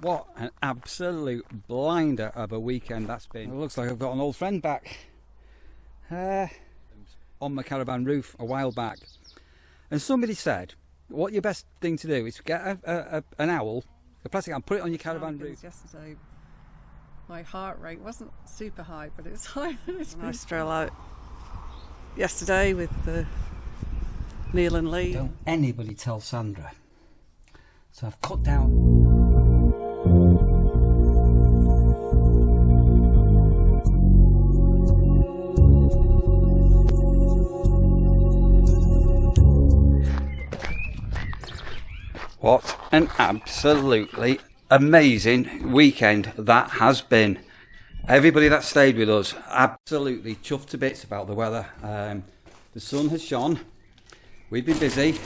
What an absolute blinder of a weekend that's been. It looks like I've got an old friend back on my caravan roof a while back, and somebody said what your best thing to do is to get an owl, a plastic owl, put it on your caravan roof. Yesterday my heart rate wasn't super high, but it's high. It's a nice stroll out yesterday with Neil and Lee. Don't anybody tell Sandra. So I've cut down. What an absolutely amazing weekend that has been. Everybody that stayed with us, absolutely chuffed to bits about the weather. The sun has shone, we've been busy,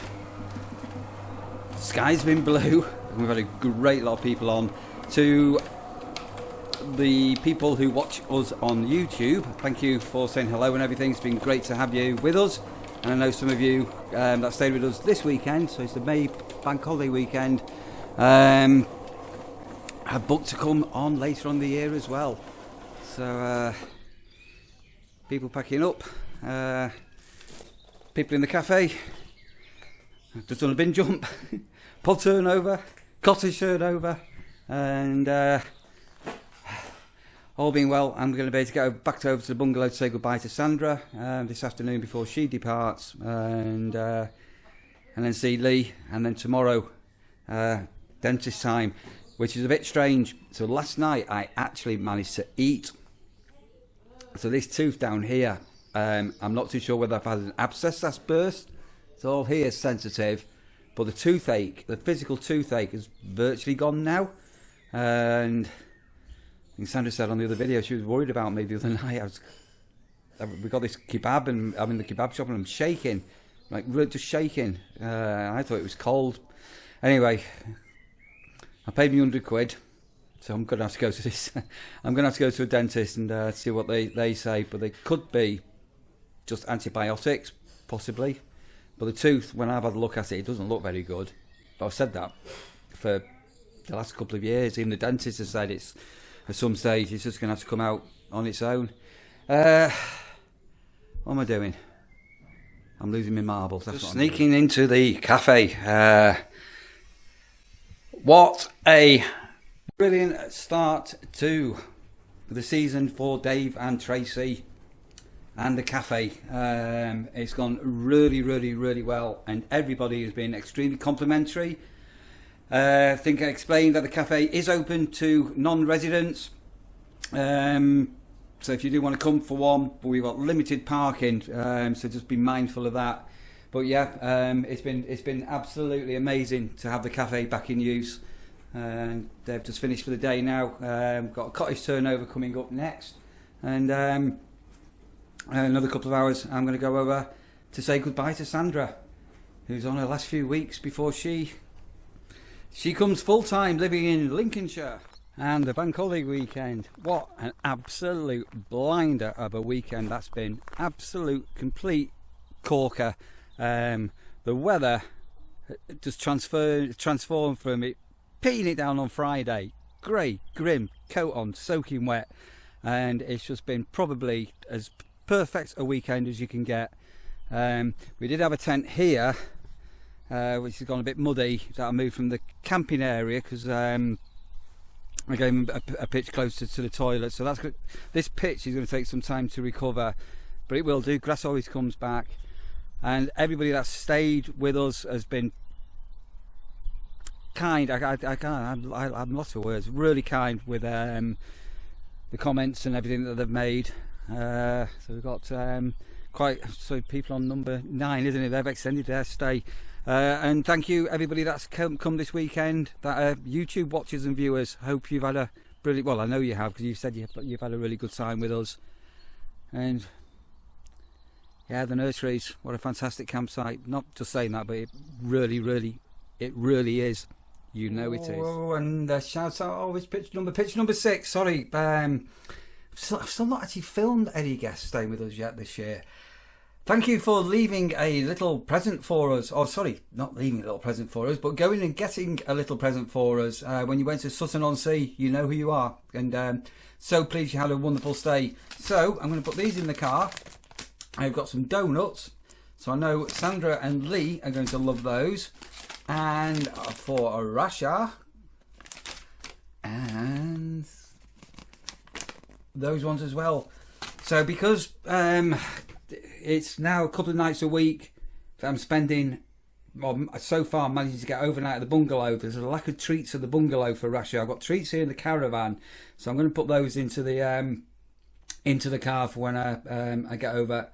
the sky's been blue, and we've had a great lot of people on. To the people who watch us on YouTube, thank you for saying hello and everything. It's been great to have you with us. And I know some of you that stayed with us this weekend, so it's the May bank holiday weekend, have booked to come on later on in the year as well. So people packing up, people in the cafe, I've just done a bin jump, pod turnover, cottage turnover, and all being well, I'm going to be able to go back over to the bungalow to say goodbye to Sandra this afternoon before she departs, and then see Lee, and then tomorrow dentist time, which is a bit strange. So last night I actually managed to eat. So this tooth down here, I'm not too sure whether I've had an abscess that's burst. It's all here sensitive, but the toothache, the physical toothache, is virtually gone now. And Sandra said on the other video she was worried about me the other night. We got this kebab and I'm in the kebab shop and I'm shaking, like really just shaking. I thought it was cold. Anyway, I paid me £100, so I'm gonna have to go to this. I'm gonna have to go to a dentist and see what they say. But they could be just antibiotics, possibly. But the tooth, when I've had a look at it, it doesn't look very good. But I've said that for the last couple of years. Even the dentist has said it's, at some stage, it's just going to have to come out on its own. What am I doing? I'm losing my marbles. That's just sneaking into the cafe. What a brilliant start to the season for Dave and Tracy and the cafe. It's gone really, really, really well, and everybody has been extremely complimentary. I think I explained that the cafe is open to non-residents, so if you do want to come for one, we've got limited parking, so just be mindful of that. But yeah, it's been absolutely amazing to have the cafe back in use, and they've just finished for the day now. Got a cottage turnover coming up next, and another couple of hours I'm going to go over to say goodbye to Sandra, who's on her last few weeks before she comes full-time, living in Lincolnshire. And the bank holiday weekend, what an absolute blinder of a weekend that's been. Absolute, complete corker. The weather just transformed from it, peeing it down on Friday, grey, grim, coat on, soaking wet. And it's just been probably as perfect a weekend as you can get. We did have a tent here, which has gone a bit muddy, that I moved from the camping area because I gave him a pitch closer to the toilet. So that's good. This pitch is going to take some time to recover, but it will do. Grass always comes back, and everybody that stayed with us has been kind. I'm lost for words. Really kind with the comments and everything that they've made. So we've got so people on number 9, isn't it? They've extended their stay. And thank you everybody that's come this weekend, that YouTube watchers and viewers. Hope you've had a brilliant, well I know you have, because you said you've had a really good time with us. And yeah, the Nurseries, what a fantastic campsite. Not just saying that, but it really is. You know it is. Oh, and shout out, oh, it's pitch number 6, sorry. I've still not actually filmed any guests staying with us yet this year. Thank you for leaving a little present for us. Oh, sorry, not leaving a little present for us, but going and getting a little present for us. When you went to Sutton-on-Sea, you know who you are. And so pleased you had a wonderful stay. So I'm going to put these in the car. I've got some donuts. So I know Sandra and Lee are going to love those. And for Rasha. And those ones as well. So because it's now a couple of nights a week that I'm spending, well, so far I'm managing to get overnight at the bungalow. There's a lack of treats at the bungalow for Rasha. I've got treats here in the caravan, so I'm going to put those into the car for when I get over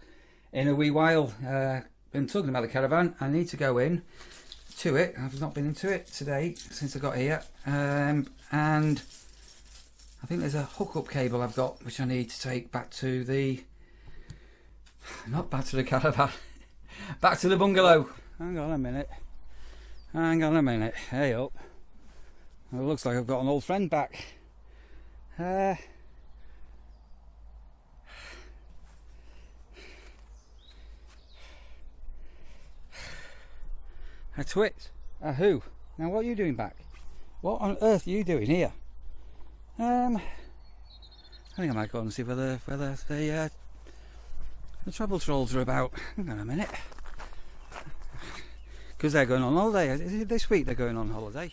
in a wee while. Been talking about the caravan. I need to go in to it. I've not been into it today since I got here, and I think there's a hookup cable I've got which I need to take back to the, not back to the caravan, back to the bungalow. Hang on a minute. Hang on a minute. Hey up. Well, it looks like I've got an old friend back. A twit. A who? Now what are you doing back? What on earth are you doing here? I think I might go and see whether the travel trolls are about. Hang on a minute. Because they're going on holiday. Is it this week they're going on holiday?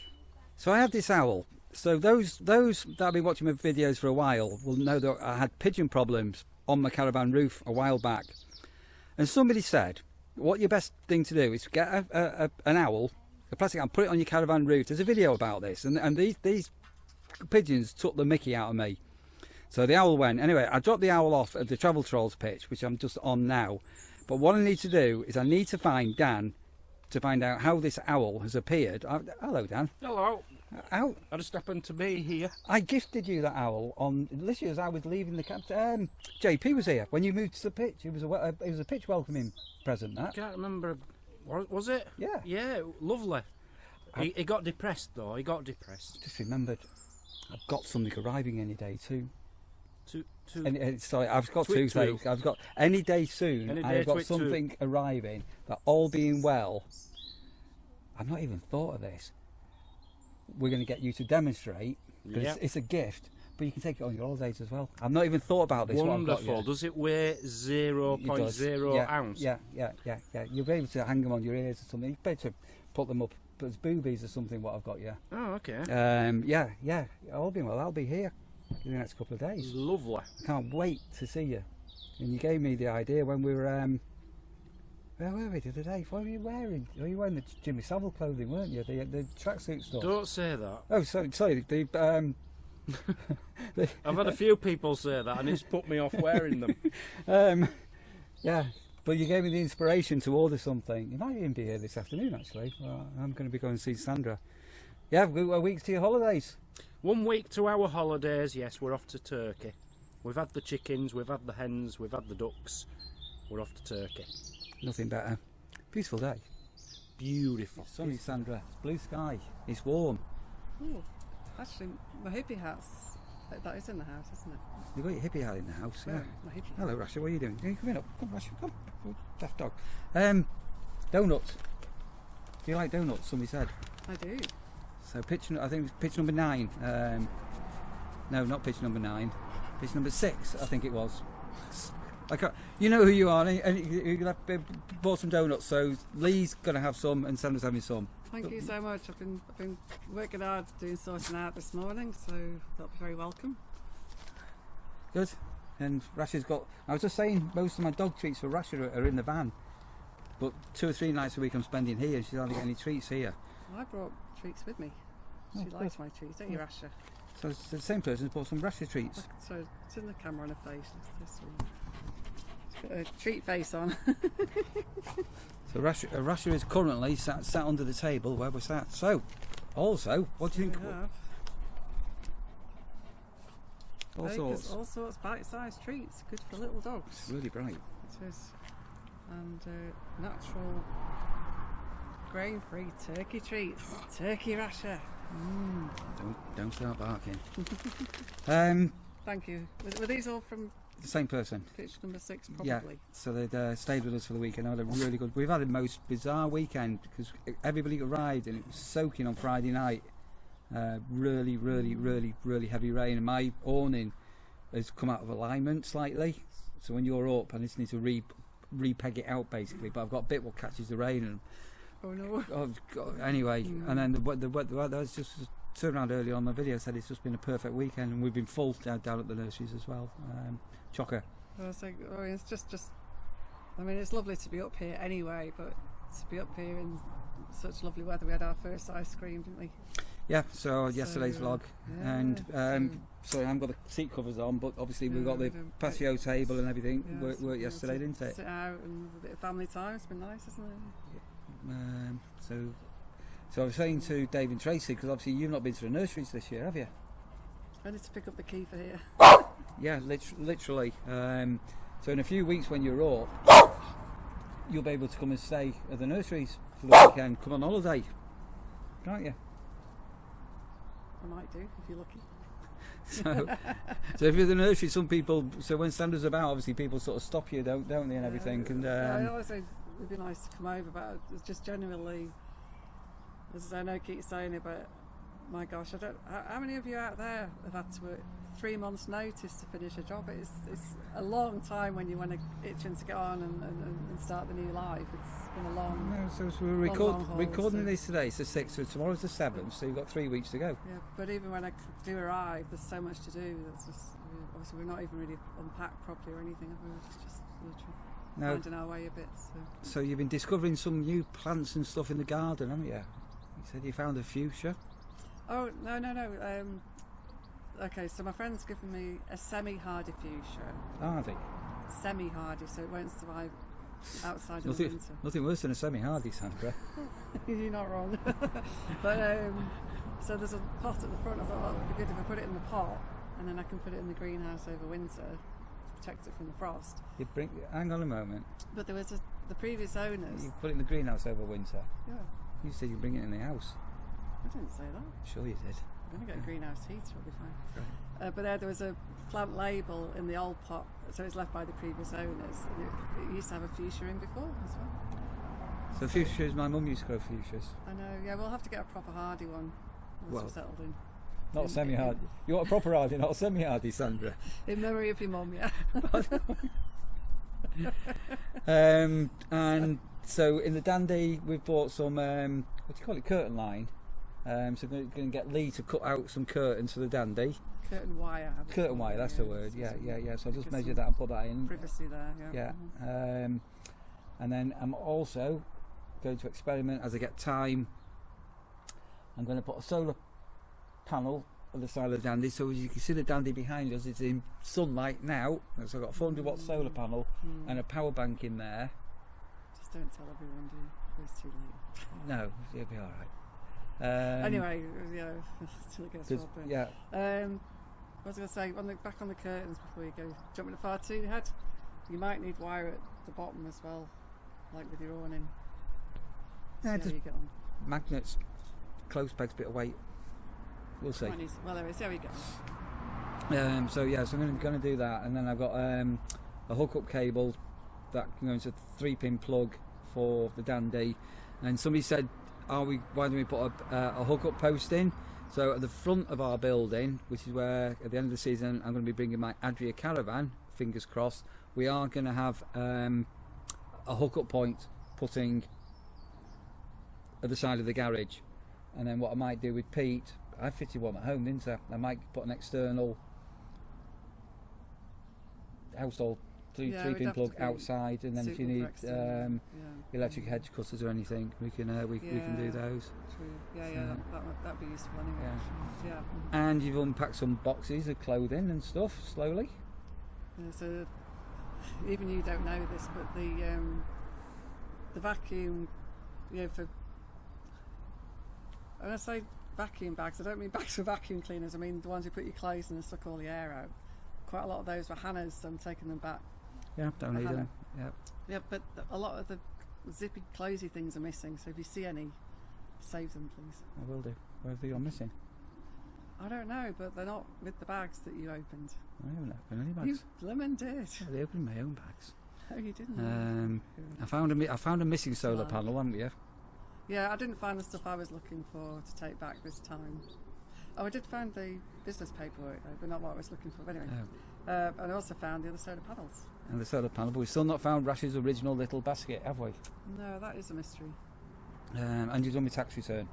So I have this owl. So those that have been watching my videos for a while will know that I had pigeon problems on my caravan roof a while back. And somebody said, what your best thing to do is get an owl, a plastic owl, put it on your caravan roof. There's a video about this, and these pigeons took the mickey out of me. So the owl went. Anyway, I dropped the owl off at the travel trolls pitch, which I'm just on now. But what I need to do is I need to find Dan to find out how this owl has appeared. Hello, Dan. Hello. How? I just happened to be here. I gifted you that owl on literally as I was leaving the camp. JP was here when you moved to the pitch. It was a pitch welcoming present. That. I can't remember. Was it? Yeah. Yeah, lovely. He got depressed though. He got depressed. Just remembered, I've got something arriving any day too. Sorry, I've got two things. I've got any day soon. I've got something arriving that, all being well, I've not even thought of this. We're going to get you to demonstrate because it's a gift, but you can take it on your holidays as well. I've not even thought about this. Wonderful. Does it weigh 0.0 ounce? Yeah. You'll be able to hang them on your ears or something. You better put them up as boobies or something. What I've got, yeah. Oh, okay. Yeah. All being well, I'll be here in the next couple of days. Lovely. I can't wait to see you. And you gave me the idea when we were where were we the other day? What were you wearing? You were wearing the Jimmy Savile clothing, weren't you? The tracksuit stuff. Don't say that. Oh, sorry. I've had a few people say that, and it's put me off wearing them. Yeah, but you gave me the inspiration to order something. You might even be here this afternoon, actually. Well, I'm going to be going to see Sandra. Yeah, a week to your holidays. 1 week to our holidays. Yes, we're off to Turkey. We've had the chickens, we've had the hens, we've had the ducks. We're off to Turkey. Nothing better. Beautiful day. Beautiful. It's sunny, Sandra. It's blue sky. It's warm. Oh, actually, my hippie hat's that is in the house, isn't it? You've got your hippie hat in the house, yeah. My hippie. Hello, Rasha. What are you doing? Are you coming up? Come, Rasha. Come. Oh, daft dog. Donuts. Do you like donuts? Somebody said. I do. So I think it was pitch number 9. No, not pitch number 9. Pitch number 6, I think it was. You know who you are, and you bought some donuts. So Lee's going to have some, and Sandra's having some. Thank you so much. I've been working hard sorting out this morning, so that'll be very welcome. Good. And Rasha's got. I was just saying, most of my dog treats for Rasha are in the van, but 2 or 3 nights a week I'm spending here, and she's hardly got any treats here. Well, I brought treats with me. She likes my treats, don't you, Rasha? So it's the same person who's bought some Rasha treats. So it's in the camera on her face. She's got a treat face on. So Rasha is currently sat under the table where we're sat. So, also, what do you think? All sorts bite-sized treats, good for little dogs. It's really bright. It is. And natural grain-free turkey treats. Turkey Rasha. Don't start barking. Thank you. Were these all from The same person. Pitch number 6, probably. Yeah, so they'd stayed with us for the weekend. I had a really good. We've had a most bizarre weekend because everybody arrived and it was soaking on Friday night. Really heavy rain, and my awning has come out of alignment slightly. So when you're up, I just need to repeg it out basically. But I've got a bit what catches the rain. And oh no. oh, God, anyway, and then the weather was just turned around earlier on my video said it's just been a perfect weekend, and we've been full down at the nurseries as well. Chocker. It's just I mean, it's lovely to be up here anyway, but to be up here in such lovely weather. We had our first ice cream, didn't we? Yeah, so yesterday's vlog, and sorry, I haven't got the seat covers on, but obviously we've got the patio table and everything. Worked yesterday, didn't it? Sit out and a bit of family time. It's been nice, hasn't it? So I was saying to Dave and Tracy, because obviously you've not been to the nurseries this year, have you? I need to pick up the key for here. Yeah, literally. So in a few weeks when you're up, you'll be able to come and stay at the nurseries for the weekend. Come on holiday, can't you? I might do, if you're lucky. So if you're at the nursery, some people. So when Sandra's about, obviously people sort of stop you, don't they, and everything. And I always say it'd be nice to come over, but it's just genuinely, as I know, keep saying it, but my gosh, how many of you out there have had to work 3 months' notice to finish a job? It's a long time when you want to itching to get on and start the new life. It's been a long. No, so we're recording this today. It's the 6th, so tomorrow's the 7th. So you've got 3 weeks to go. Yeah, but even when I do arrive, there's so much to do. That's just obviously we're not even really unpacked properly or anything. We're just literally finding our way a bit. So you've been discovering some new plants and stuff in the garden, haven't you? You said you found a fuchsia. Oh no. Okay, so my friend's given me a semi-hardy fuchsia. Hardy? Semi-hardy, so it won't survive outside in the winter. Nothing worse than a semi-hardy, Sandra. You're not wrong. But so there's a pot at the front. I thought, well, it'd be good if I put it in the pot, and then I can put it in the greenhouse over winter to protect it from the frost. Hang on a moment. But there was the previous owners. You put it in the greenhouse over winter? Yeah. You said you'd bring it in the house. I didn't say that. Sure you did. I'm going to get a greenhouse heater, it'll be fine. Right. But there was a plant label in the old pot, so it was left by the previous owners. And it used to have a fuchsia in before as well. So fuchsias, my mum used to grow fuchsias. I know, yeah, we'll have to get a proper hardy one once we're settled in. Not a semi-hardy. You want a proper hardy, not a semi-hardy, Sandra. In memory of your mum, yeah. And so in the dandy, we've bought some, what do you call it, curtain line. So we're going to get Lee to cut out some curtains for the dandy. Curtain wire. Curtain wire, that's the word. Yeah. So I'll just measure that and put that in. Privacy there. Yeah. And then I'm also going to experiment as I get time. I'm going to put a solar panel on the side of the dandy, so as you can see the dandy behind us, it's in sunlight now. So I've got a 400-watt solar panel and a power bank in there. Just don't tell everyone, do you? It's too late. No, it'll be all right. Anyway, yeah, till it gets well. Yeah. What was I going to say? Back on the curtains before you go. Jumping far too ahead. You might need wire at the bottom as well, like with your awning. Yeah, just you get on. Magnets, close pegs, bit of weight. We'll see. Well, there is. There we go. So I'm going to do that, and then I've got a hook-up cable that can go into a 3-pin plug for the dandy. And somebody said, why don't we put a hook-up post in? So at the front of our building, which is where at the end of the season I'm going to be bringing my Adria caravan, fingers crossed, we are going to have a hook-up point putting at the side of the garage. And then what I might do with Pete, I fitted one at home, didn't I? I might put an external household 3-pin plug outside, and then if you need electric hedge cutters or anything, we can do those. True. Yeah, that'd be useful anyway. Yeah. And you've unpacked some boxes of clothing and stuff slowly. Yeah, so even you don't know this, but the vacuum, for when I say vacuum bags, I don't mean bags for vacuum cleaners. I mean the ones you put your clothes in and suck all the air out. Quite a lot of those were Hannah's, so I'm taking them back. Yeah, don't need them. Yeah, but a lot of the zippy, closey things are missing. So if you see any, save them, please. I will do. Where have they gone missing? I don't know, but they're not with the bags that you opened. I haven't opened any You bags. lemon did. I opened my own bags. Oh, you didn't. I found a missing solar panel, haven't you? Yeah, I didn't find the stuff I was looking for to take back this time. Oh, I did find the business paperwork though, but not what I was looking for. But anyway, and I also found the other solar panels. And the solar panel, but we've still not found Rash's original little basket, have we? No, that is a mystery. And you've done my tax return.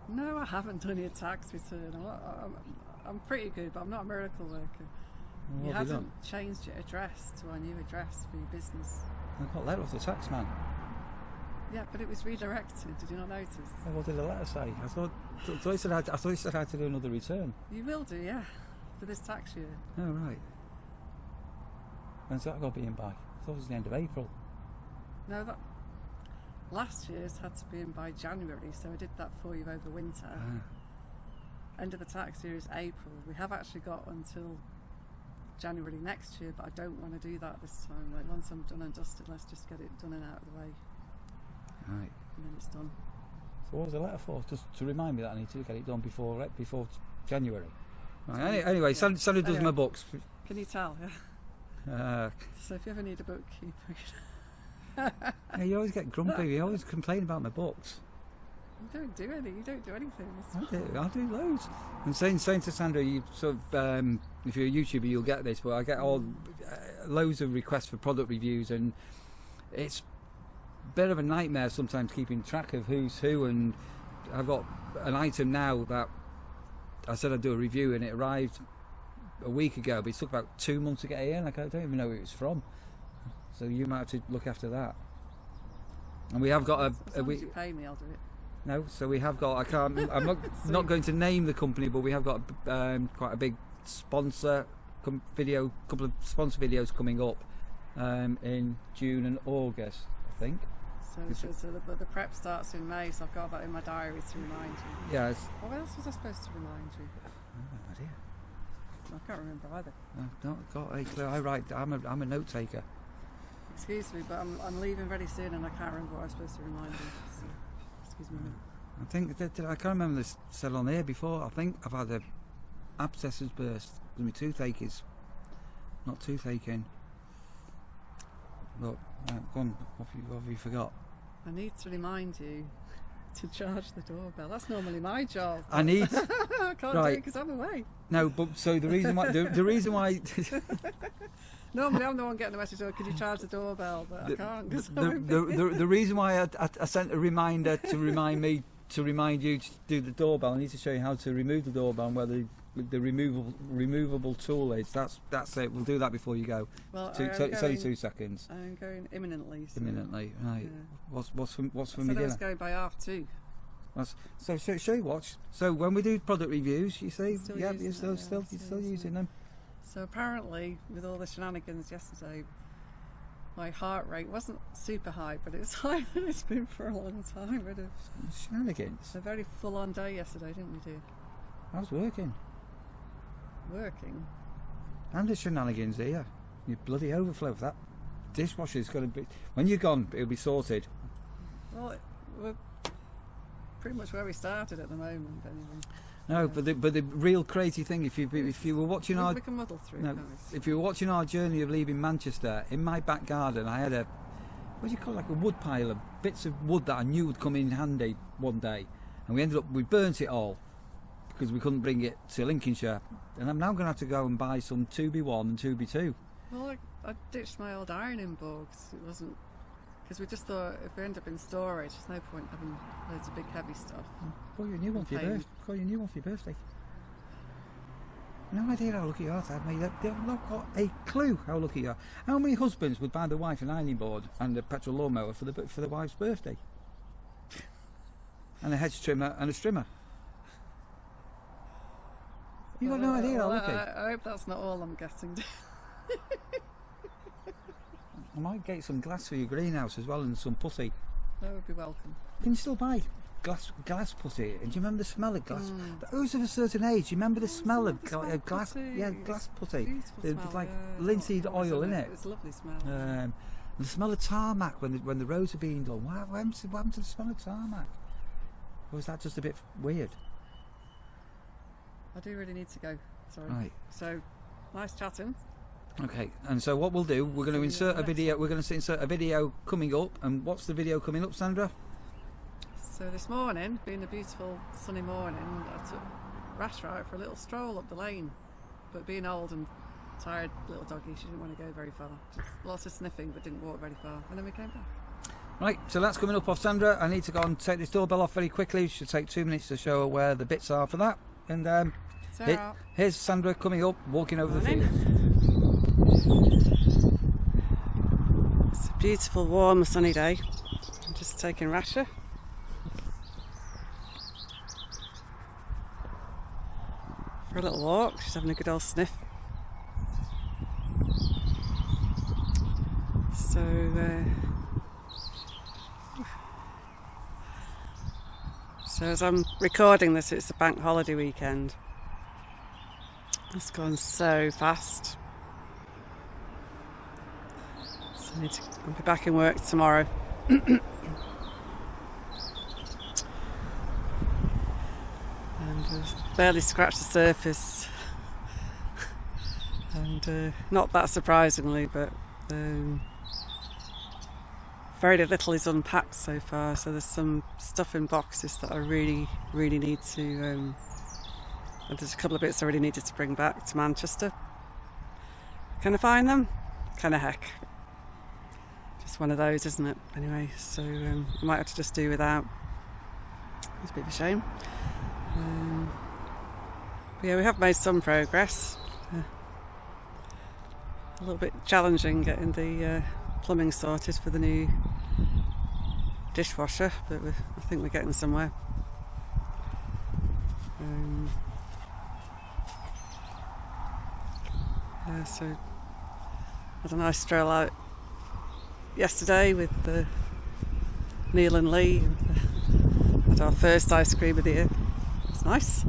No, I haven't done your tax return. I'm pretty good, but I'm not a miracle worker. Well, You what have you haven't changed your address to our new address for your business. done? I got a letter off the tax man. Yeah, but it was redirected. Did you not notice? Oh, what did the letter say? I thought he said I had to do another return. You will do, yeah, for this tax year. Oh, right. When's that got to be in by? I thought it was the end of April. No, that last year's had to be in by January, so I did that for you over winter. End of the tax year is April. We have actually got until January next year, but I don't want to do that this time. Like once I'm done and dusted, let's just get it done and out of the way, Right. and then it's done. So what was the letter for? Just to remind me that I need to get it done before January. Right. Anyway, Sandra does Anyway. my books. Can you tell? Yeah. Uh, So if you ever need a bookkeeper, yeah, you always get grumpy. You always complain about my books. you don't do any. You don't do anything. It's I do loads. And saying to Sandra, you sort of, if you're a YouTuber, you'll get this, but I get all loads of requests for product reviews, and it's a bit of a nightmare sometimes keeping track of who's who. And I've got an item now that I said I'd do a review, and it arrived a week ago, but it took about 2 months to get here, and I don't even know who it was from. So you might have to look after that. And we have got as long as you pay me, I'll do it. No, so we have got. I'm not going to name the company, but we have got quite a big sponsor couple of sponsor videos coming up in June and August, I think. So the prep starts in May, so I've got that in my diary to remind you. Yeah. What else was I supposed to remind you? No idea. I can't remember either. I've not got a clue. I write. I'm a note taker. Excuse me, but I'm leaving very soon, and I can't remember what I was supposed to remind you. So, excuse me. I think I can't remember this said on here before. I think I've had a abscesses burst. My toothache is not toothacheing. Look, go on. What have you forgot? I need to remind you to charge the doorbell. That's normally my job. I need. I can't do it because I'm away. No, but so the reason why the reason why Normally I'm the one getting the message, oh, could you charge the doorbell? But I can't because the reason why I sent a reminder to remind you to do the doorbell. I need to show you how to remove the doorbell and where the removable tool is. That's it. We'll do that before you go. Well, It's only 2 seconds. I'm going imminently. So, Imminently, right? Yeah. What's for me I said I dinner? was going by 2:30. So show you watch. So when we do product reviews, you see, Still yeah, using you're it, still using them. So apparently, with all the shenanigans yesterday, my heart rate wasn't super high, but it was higher than it's been for a long time. We had Shenanigans. a very full-on day yesterday, didn't we, dear? I was working. Working. And the shenanigans here. You bloody overflow for that. Dishwasher's going to be. When you're gone, it'll be sorted. Well, we're pretty much where we started at the moment, anyway. No, but the real crazy thing, if you were watching We can muddle through. no, can't we? if you were watching our journey of leaving Manchester, in my back garden, I had what do you call it, like a wood pile of bits of wood that I knew would come in handy one day, and we burnt it all because we couldn't bring it to Lincolnshire, and I'm now going to have to go and buy some 2B1 and 2B2. Well, I ditched my old ironing boards. It wasn't because we just thought if we end up in storage, there's no point having loads of big heavy stuff. Call you a new one for your birthday. Call you a new one for your birthday. No idea how lucky you are to have me. They've not got a clue how lucky you are. How many husbands would buy the wife an ironing board and a petrol lawnmower for the wife's birthday? And a hedge trimmer and a strimmer. You got no idea how lucky. I hope that's not all I'm getting. I might get some glass for your greenhouse as well and some putty. That would be welcome. Can you still buy glass putty? And do you remember the smell of glass? Those of a certain age, you remember the smell of glass? Putty. Yeah, glass putty. Beautiful There's smell, like yeah. linseed What was oil in it. It was a lovely smell. And the smell of tarmac when the roads are being done. What happened to the smell of tarmac? Or was that just a bit weird? I do really need to go. Sorry. Right. So, nice chatting. Okay, and so what we'll do, we're going to insert a video. We're going to insert a video coming up. And what's the video coming up, Sandra? So this morning, being a beautiful sunny morning, I took Rasher out for a little stroll up the lane. But being old and tired little doggy, she didn't want to go very far. Just lots of sniffing, but didn't walk very far. And then we came back. Right, so that's coming up off Sandra. I need to go and take this doorbell off very quickly. It should take 2 minutes to show her where the bits are for that. And here's Sandra coming up, walking over the fields. It's a beautiful, warm, sunny day. I'm just taking Rasher. For a little walk. She's having a good old sniff. So as I'm recording this, it's a bank holiday weekend. It's gone so fast. So I'll be back in work tomorrow. And I've barely scratched the surface. And not that surprisingly, but very little is unpacked so far. So there's some stuff in boxes that I really need to. And there's a couple of bits I really needed to bring back to Manchester. Can I find them? Kind of heck. Just one of those, isn't it? Anyway, so I might have to just do without. It's a bit of a shame. But yeah, we have made some progress. A little bit challenging getting the plumbing sorted for the new dishwasher, but I think we're getting somewhere. Yeah, so had a nice stroll out yesterday with Neil and Lee. Had our first ice cream of the year. It's nice.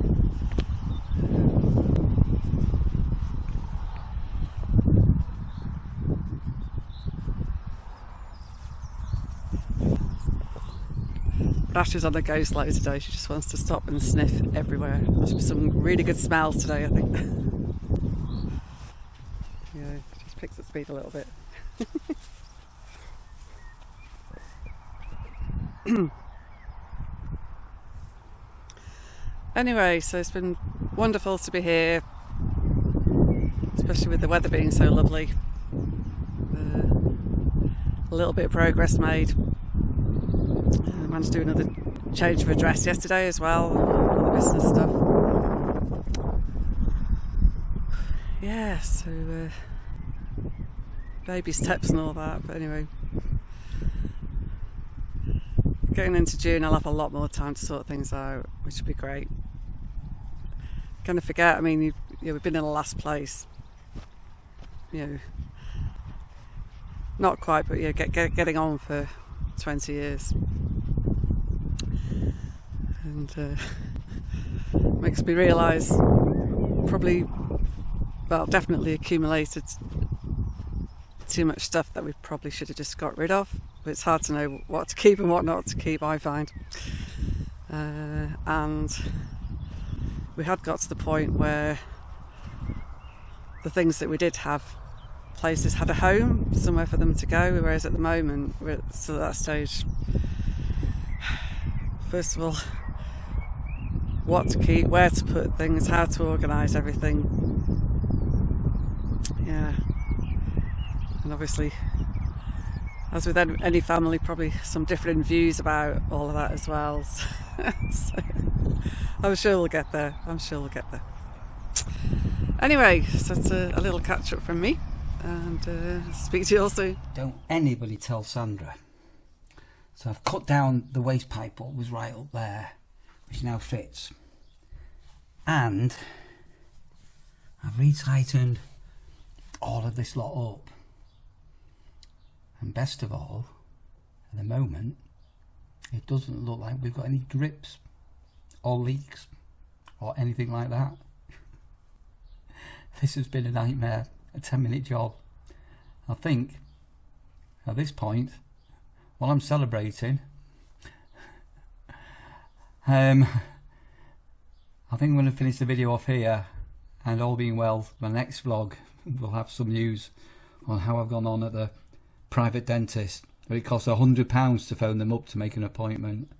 Rasher's on a go slow today. She just wants to stop and sniff everywhere. There's some really good smells today, I think. Yeah, just picks up speed a little bit. Anyway, so it's been wonderful to be here, especially with the weather being so lovely. A little bit of progress made. I managed to do another change of address yesterday as well, all the business stuff. Yeah, so baby steps and all that, but anyway. Getting into June, I'll have a lot more time to sort things out, which would be great. Kind of forget, I mean, we've been in the last place, not quite, but getting on for 20 years. And makes me realise definitely accumulated too much stuff that we probably should have just got rid of. But it's hard to know what to keep and what not to keep, I find. And we had got to the point where the things that we did have, places had a home, somewhere for them to go, whereas at the moment we're still at that stage. First of all, what to keep, where to put things, how to organise everything. Yeah. And obviously, as with any family, probably some different views about all of that as well. So I'm sure we'll get there. Anyway, so it's a little catch up from me, and speak to you all soon. Don't anybody tell Sandra. So I've cut down the waste pipe that was right up there, which now fits. And I've retightened all of this lot up. And best of all, at the moment, it doesn't look like we've got any drips or leaks or anything like that. This has been a nightmare, a 10-minute job. I think at this point, while I'm celebrating, I'll I think I'm going to finish the video off here, and all being well, my next vlog will have some news on how I've gone on at the private dentist. But it costs £100 to phone them up to make an appointment.